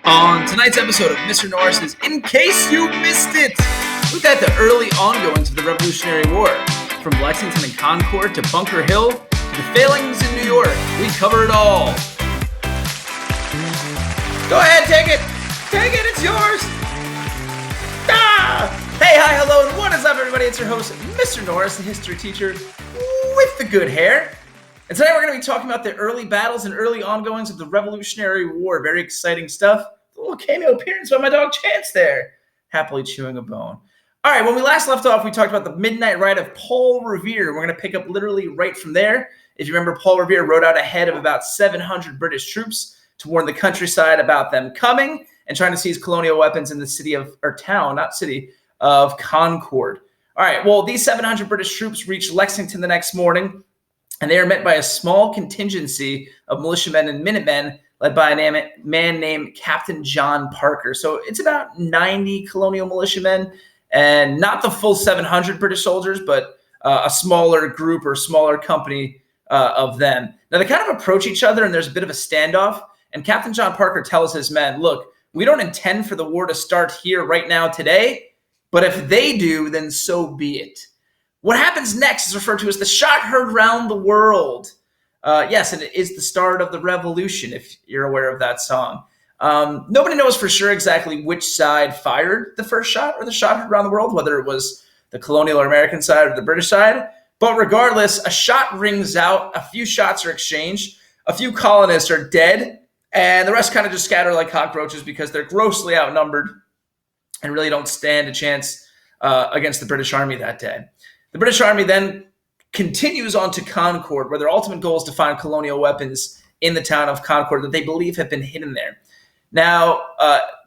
On tonight's episode of Mr. Norris's In Case You Missed It, we look at the early ongoings of the Revolutionary War. From Lexington and Concord to Bunker Hill to the failings in New York, we cover it all. Go ahead, take it! Take it, it's yours! Ah! Hey, hi, hello, and what is up, everybody? It's your host, Mr. Norris, the history teacher with the good hair. And today we're going to be talking about the early battles and early ongoings of the Revolutionary War. Very exciting stuff. A little cameo appearance by my dog Chance there, happily chewing a bone. All right, when we last left off, we talked about the midnight ride of Paul Revere. We're going to pick up literally right from there. If you remember, Paul Revere rode out ahead of about 700 British troops to warn the countryside about them coming and trying to seize colonial weapons in the city of Concord. All right, well, these 700 British troops reached Lexington the next morning, and they are met by a small contingency of militiamen and minutemen led by a man named Captain John Parker. So it's about 90 colonial militiamen, and not the full 700 British soldiers, but a smaller group or smaller company of them. Now, they kind of approach each other, and there's a bit of a standoff, and Captain John Parker tells his men, look, we don't intend for the war to start here right now today, but if they do, then so be it. What happens next is referred to as the shot heard round the world. Yes, and it is the start of the revolution, if you're aware of that song. Nobody knows for sure exactly which side fired the first shot or the shot heard around the world, whether it was the colonial or American side or the British side. But regardless, a shot rings out, a few shots are exchanged, a few colonists are dead, and the rest kind of just scatter like cockroaches because they're grossly outnumbered and really don't stand a chance against the British Army that day. The British Army then continues on to Concord, where their ultimate goal is to find colonial weapons in the town of Concord that they believe have been hidden there. Now,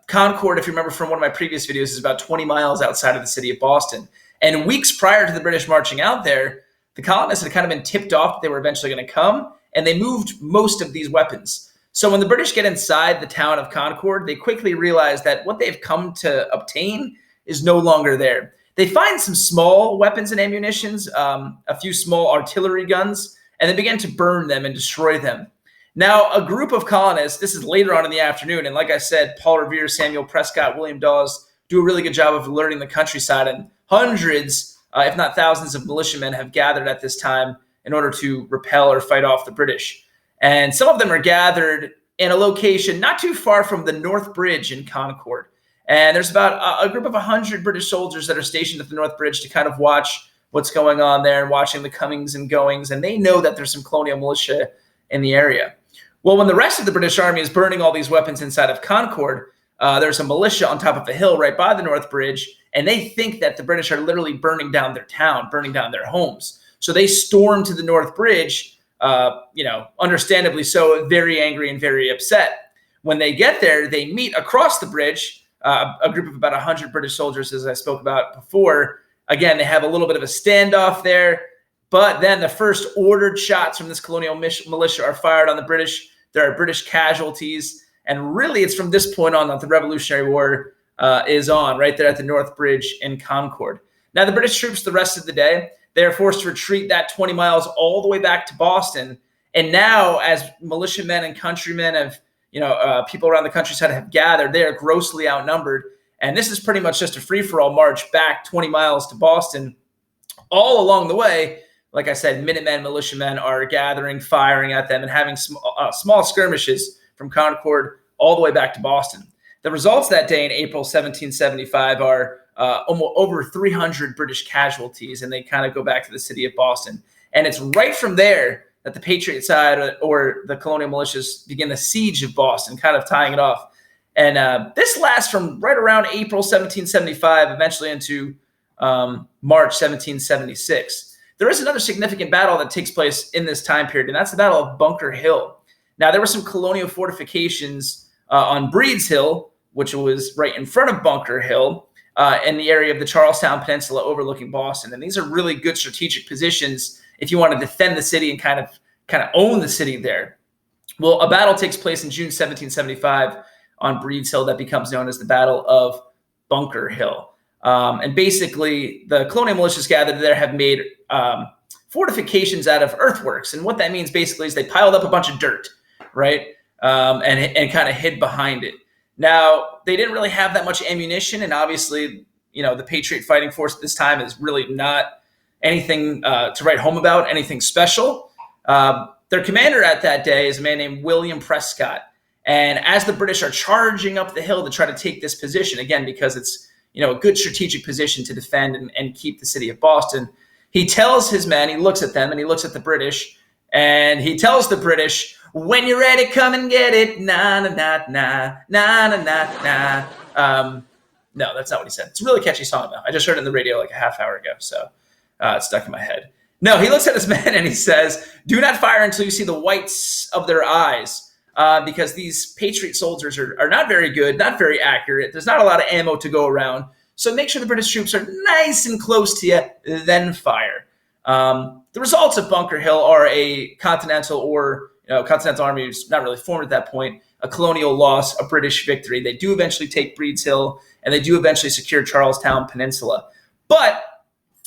Concord, if you remember from one of my previous videos, is about 20 miles outside of the city of Boston. And weeks prior to the British marching out there, the colonists had kind of been tipped off that they were eventually going to come, and they moved most of these weapons. So when the British get inside the town of Concord, they quickly realize that what they've come to obtain is no longer there. They find some small weapons and ammunitions, a few small artillery guns, and they begin to burn them and destroy them. Now, a group of colonists, this is later on in the afternoon, and like I said, Paul Revere, Samuel Prescott, William Dawes do a really good job of alerting the countryside, and hundreds, if not thousands of militiamen have gathered at this time in order to repel or fight off the British. And some of them are gathered in a location not too far from the North Bridge in Concord. And there's about a group of 100 British soldiers that are stationed at the North Bridge to kind of watch what's going on there and watching the comings and goings. And they know that there's some colonial militia in the area. Well, when the rest of the British Army is burning all these weapons inside of Concord, there's a militia on top of a hill right by the North Bridge. And they think that the British are literally burning down their town, burning down their homes. So they storm to the North Bridge, understandably so, very angry and very upset. When they get there, they meet across the bridge, a group of about 100 British soldiers, as I spoke about before. Again, they have a little bit of a standoff there, but then the first ordered shots from this colonial militia are fired on the British. There are British casualties, and really it's from this point on that the Revolutionary War is on, right there at the North Bridge in Concord. Now, the British troops, the rest of the day, they are forced to retreat that 20 miles all the way back to Boston, and now as militiamen and countrymen have people around the countryside have gathered, they are grossly outnumbered. And this is pretty much just a free-for-all march back 20 miles to Boston. All along the way, like I said, Minutemen, militiamen are gathering, firing at them, and having small skirmishes from Concord all the way back to Boston. The results that day in April 1775 are almost over 300 British casualties, and they kind of go back to the city of Boston. And it's right from there that the Patriot side or the colonial militias begin the siege of Boston, kind of tying it off. And this lasts from right around April 1775, eventually into March 1776. There is another significant battle that takes place in this time period, and that's the Battle of Bunker Hill. Now, there were some colonial fortifications on Breed's Hill, which was right in front of Bunker Hill, in the area of the Charlestown Peninsula overlooking Boston. And these are really good strategic positions if you want to defend the city and kind of own the city there. Well, a battle takes place in June 1775 on Breed's Hill that becomes known as the Battle of Bunker Hill. And basically, the colonial militias gathered there have made fortifications out of earthworks. And what that means basically is they piled up a bunch of dirt, right? And kind of hid behind it. Now, they didn't really have that much ammunition, and obviously, the Patriot fighting force at this time is really not anything to write home about, anything special. Their commander at that day is a man named William Prescott. And as the British are charging up the hill to try to take this position, again, because it's a good strategic position to defend and keep the city of Boston, he tells his men, he looks at them and he looks at the British, and he tells the British, "When you're ready, come and get it. Na na na na na na na na." No, that's not what he said. It's a really catchy song, though. I just heard it on the radio like a half hour ago, so it's stuck in my head. No, he looks at his men and he says, "Do not fire until you see the whites of their eyes." Because these Patriot soldiers are not very good, not very accurate. There's not a lot of ammo to go around. So make sure the British troops are nice and close to you, then fire. The results of Bunker Hill are a Continental Army is not really formed at that point, a colonial loss, a British victory. They do eventually take Breed's Hill, and they do eventually secure Charlestown Peninsula. But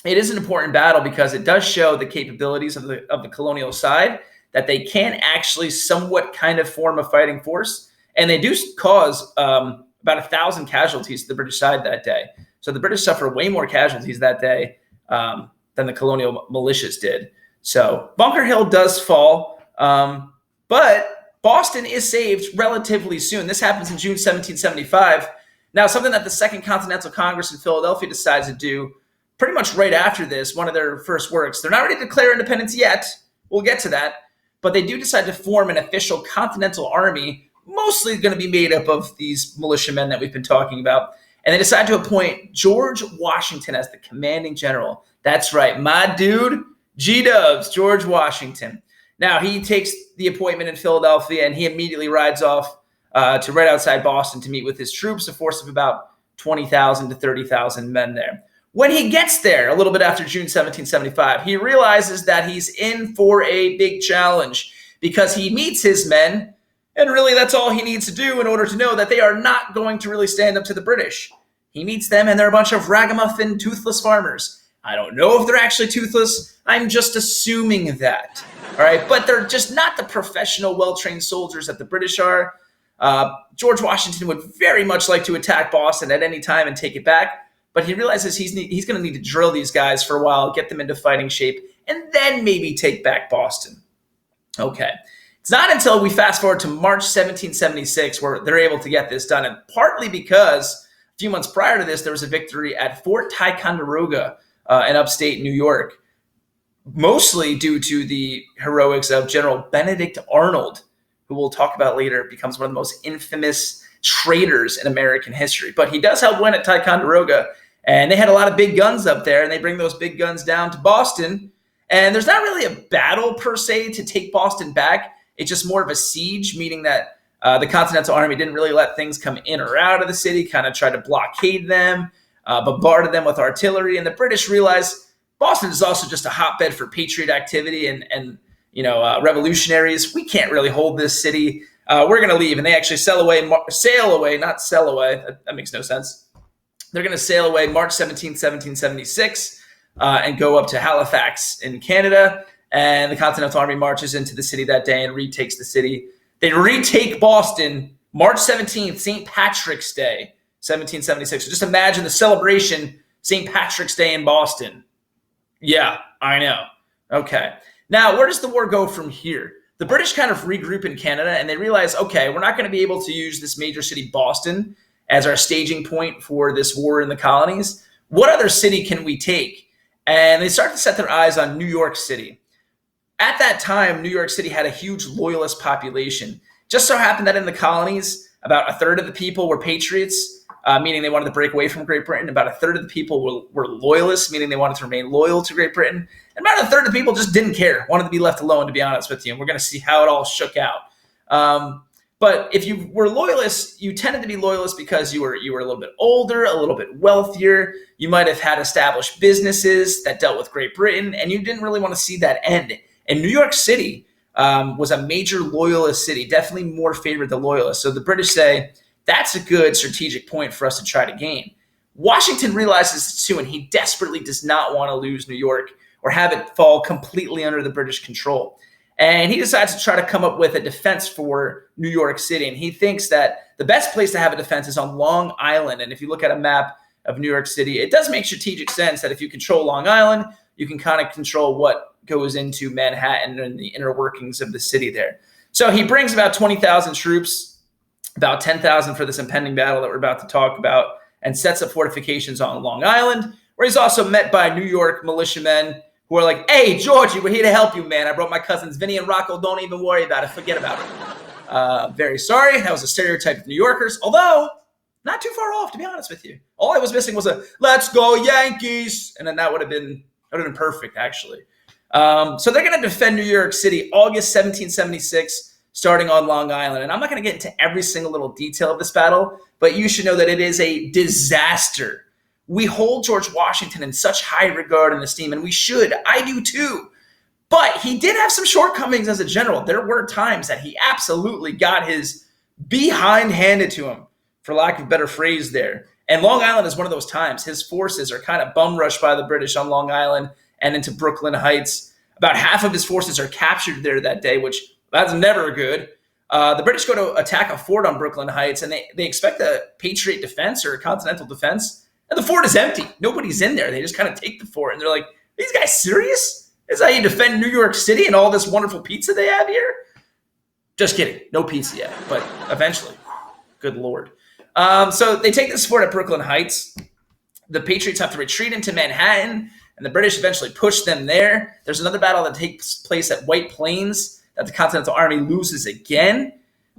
it is an important battle because it does show the capabilities of the colonial side, that they can actually somewhat kind of form a fighting force. And they do cause about 1,000 casualties to the British side that day. So the British suffer way more casualties that day than the colonial militias did. So Bunker Hill does fall, but Boston is saved relatively soon. This happens in June 1775. Now, something that the Second Continental Congress in Philadelphia decides to do pretty much right after this, one of their first works. They're not ready to declare independence yet. We'll get to that. But they do decide to form an official Continental Army, mostly going to be made up of these militiamen that we've been talking about. And they decide to appoint George Washington as the commanding general. That's right, my dude, G-Dubs, George Washington. Now, he takes the appointment in Philadelphia, and he immediately rides off to right outside Boston to meet with his troops, a force of about 20,000 to 30,000 men there. When he gets there, a little bit after June 1775, he realizes that he's in for a big challenge because he meets his men, and really that's all he needs to do in order to know that they are not going to really stand up to the British. He meets them, and they're a bunch of ragamuffin, toothless farmers. I don't know if they're actually toothless. I'm just assuming that. All right, but they're just not the professional, well-trained soldiers that the British are. George Washington would very much like to attack Boston at any time and take it back. But he realizes he's going to need to drill these guys for a while, get them into fighting shape, and then maybe take back Boston. Okay. It's not until we fast forward to March 1776 where they're able to get this done, and partly because a few months prior to this, there was a victory at Fort Ticonderoga in upstate New York, mostly due to the heroics of General Benedict Arnold, who we'll talk about later, becomes one of the most infamous traitors in American history. But he does help win at Ticonderoga, and they had a lot of big guns up there, and they bring those big guns down to Boston. And there's not really a battle per se to take Boston back. It's just more of a siege, meaning that the Continental Army didn't really let things come in or out of the city, kind of tried to blockade them, bombarded them with artillery. And the British realized Boston is also just a hotbed for patriot activity and revolutionaries. We can't really hold this city. We're going to leave. And they actually sail away. That makes no sense. They're going to sail away March 17, 1776, and go up to Halifax in Canada. And the Continental Army marches into the city that day and retakes the city. They retake Boston March 17th, St. Patrick's Day, 1776. So just imagine the celebration, St. Patrick's Day in Boston. Yeah, I know. Okay. Now, where does the war go from here? The British kind of regroup in Canada, and they realize, okay, we're not going to be able to use this major city, Boston, as our staging point for this war in the colonies. What other city can we take? And they start to set their eyes on New York City. At that time, New York City had a huge loyalist population. Just so happened that in the colonies, about a third of the people were patriots, meaning they wanted to break away from Great Britain. About a third of the people were loyalists, meaning they wanted to remain loyal to Great Britain. And about a third of the people just didn't care, wanted to be left alone, to be honest with you. And we're going to see how it all shook out. But if you were loyalists, you tended to be loyalists because you were a little bit older, a little bit wealthier. You might have had established businesses that dealt with Great Britain, and you didn't really want to see that end. And New York City was a major loyalist city, definitely more favored the loyalists. So the British say, that's a good strategic point for us to try to gain. Washington realizes this too, and he desperately does not want to lose New York or have it fall completely under the British control. And he decides to try to come up with a defense for New York City. And he thinks that the best place to have a defense is on Long Island. And if you look at a map of New York City, it does make strategic sense that if you control Long Island, you can kind of control what goes into Manhattan and the inner workings of the city there. So he brings about 20,000 troops, about 10,000 for this impending battle that we're about to talk about, and sets up fortifications on Long Island, where he's also met by New York militiamen who are like, hey, Georgie, we're here to help you, man. I brought my cousins Vinny and Rocco. Don't even worry about it. Forget about it. Very sorry. That was a stereotype of New Yorkers, although not too far off, to be honest with you. All I was missing was a let's go Yankees, and then that would have been perfect, actually. So they're going to defend New York City August 1776, starting on Long Island. And I'm not going to get into every single little detail of this battle, but you should know that it is a disaster. We hold George Washington in such high regard and esteem, and we should. I do too. But he did have some shortcomings as a general. There were times that he absolutely got his behind handed to him, for lack of a better phrase there. And Long Island is one of those times. His forces are kind of bum rushed by the British on Long Island and into Brooklyn Heights. About half of his forces are captured there that day, which that's never good. The British go to attack a fort on Brooklyn Heights, and they expect a Patriot defense or a Continental defense. And the fort is empty. Nobody's in there. They just kind of take the fort, and they're like, these guys serious? Is that how you defend New York City and all this wonderful pizza they have here? Just kidding. No pizza yet, but eventually. Good Lord. So they take this fort at Brooklyn Heights. The Patriots have to retreat into Manhattan, and the British eventually push them there. There's another battle that takes place at White Plains that the Continental Army loses again.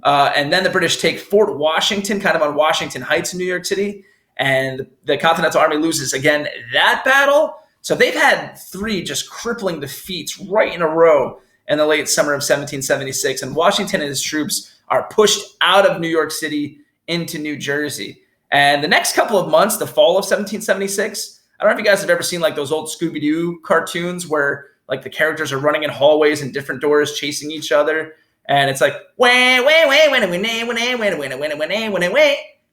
And then the British take Fort Washington, kind of on Washington Heights in New York City. And the Continental Army loses again that battle. So they've had 3 just crippling defeats right in a row in the late summer of 1776. And Washington and his troops are pushed out of New York City into New Jersey. And the next couple of months, the fall of 1776, I don't know if you guys have ever seen like those old Scooby-Doo cartoons where like the characters are running in hallways and different doors chasing each other. And it's like,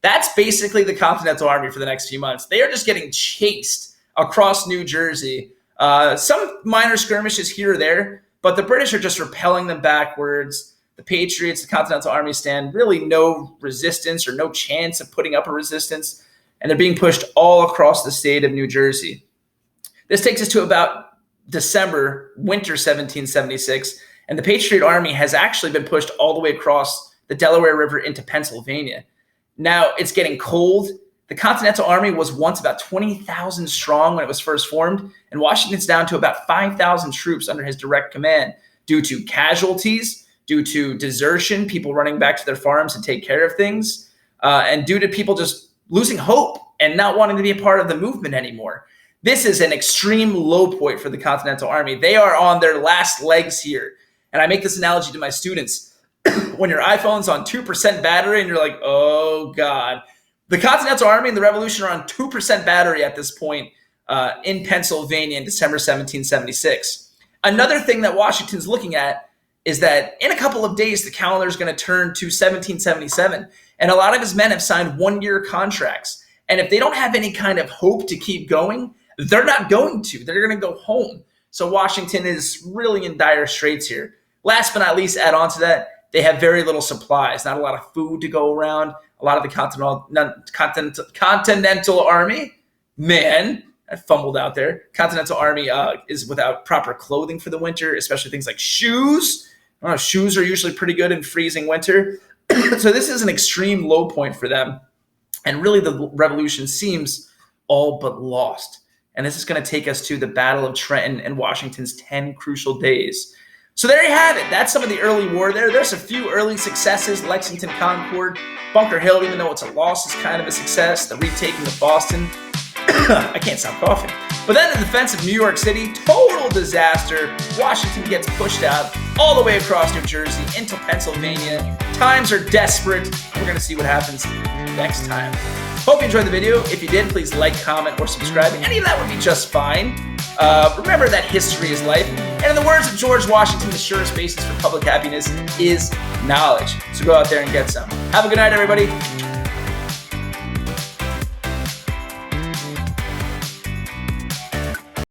that's basically the Continental Army for the next few months. They are just getting chased across New Jersey. Some minor skirmishes here or there, but the British are just repelling them backwards. The Patriots, the Continental Army stand really no resistance or no chance of putting up a resistance, and they're being pushed all across the state of New Jersey. This takes us to about December, winter 1776, and the Patriot Army has actually been pushed all the way across the Delaware River into Pennsylvania. Now, it's getting cold. The Continental Army was once about 20,000 strong when it was first formed, and Washington's down to about 5,000 troops under his direct command due to casualties, due to desertion, people running back to their farms to take care of things, and due to people just losing hope and not wanting to be a part of the movement anymore. This is an extreme low point for the Continental Army. They are on their last legs here. And I make this analogy to my students. When your iPhone's on 2% battery and you're like, oh, God. The Continental Army and the Revolution are on 2% battery at this point in Pennsylvania in December 1776. Another thing that Washington's looking at is that in a couple of days, the calendar is going to turn to 1777. And a lot of his men have signed one-year contracts. And if they don't have any kind of hope to keep going, they're not going to. They're going to go home. So Washington is really in dire straits here. Last but not least, add on to that, they have very little supplies, not a lot of food to go around. A lot of the Continental Army, man, I fumbled out there. Continental Army is without proper clothing for the winter, especially things like shoes. Shoes are usually pretty good in freezing winter. So this is an extreme low point for them. And really the revolution seems all but lost. And this is going to take us to the Battle of Trenton and Washington's 10 crucial days. So there you have it. That's some of the early war there. There's a few early successes. Lexington, Concord, Bunker Hill, even though it's a loss, is kind of a success. The retaking of Boston. I can't stop coughing. But then the defense of New York City, total disaster. Washington gets pushed out all the way across New Jersey into Pennsylvania. Times are desperate. We're going to see what happens next time. Hope you enjoyed the video. If you did, please like, comment, or subscribe. Any of that would be just fine. Remember that history is life. And in the words of George Washington, the surest basis for public happiness is knowledge. So go out there and get some. Have a good night, everybody.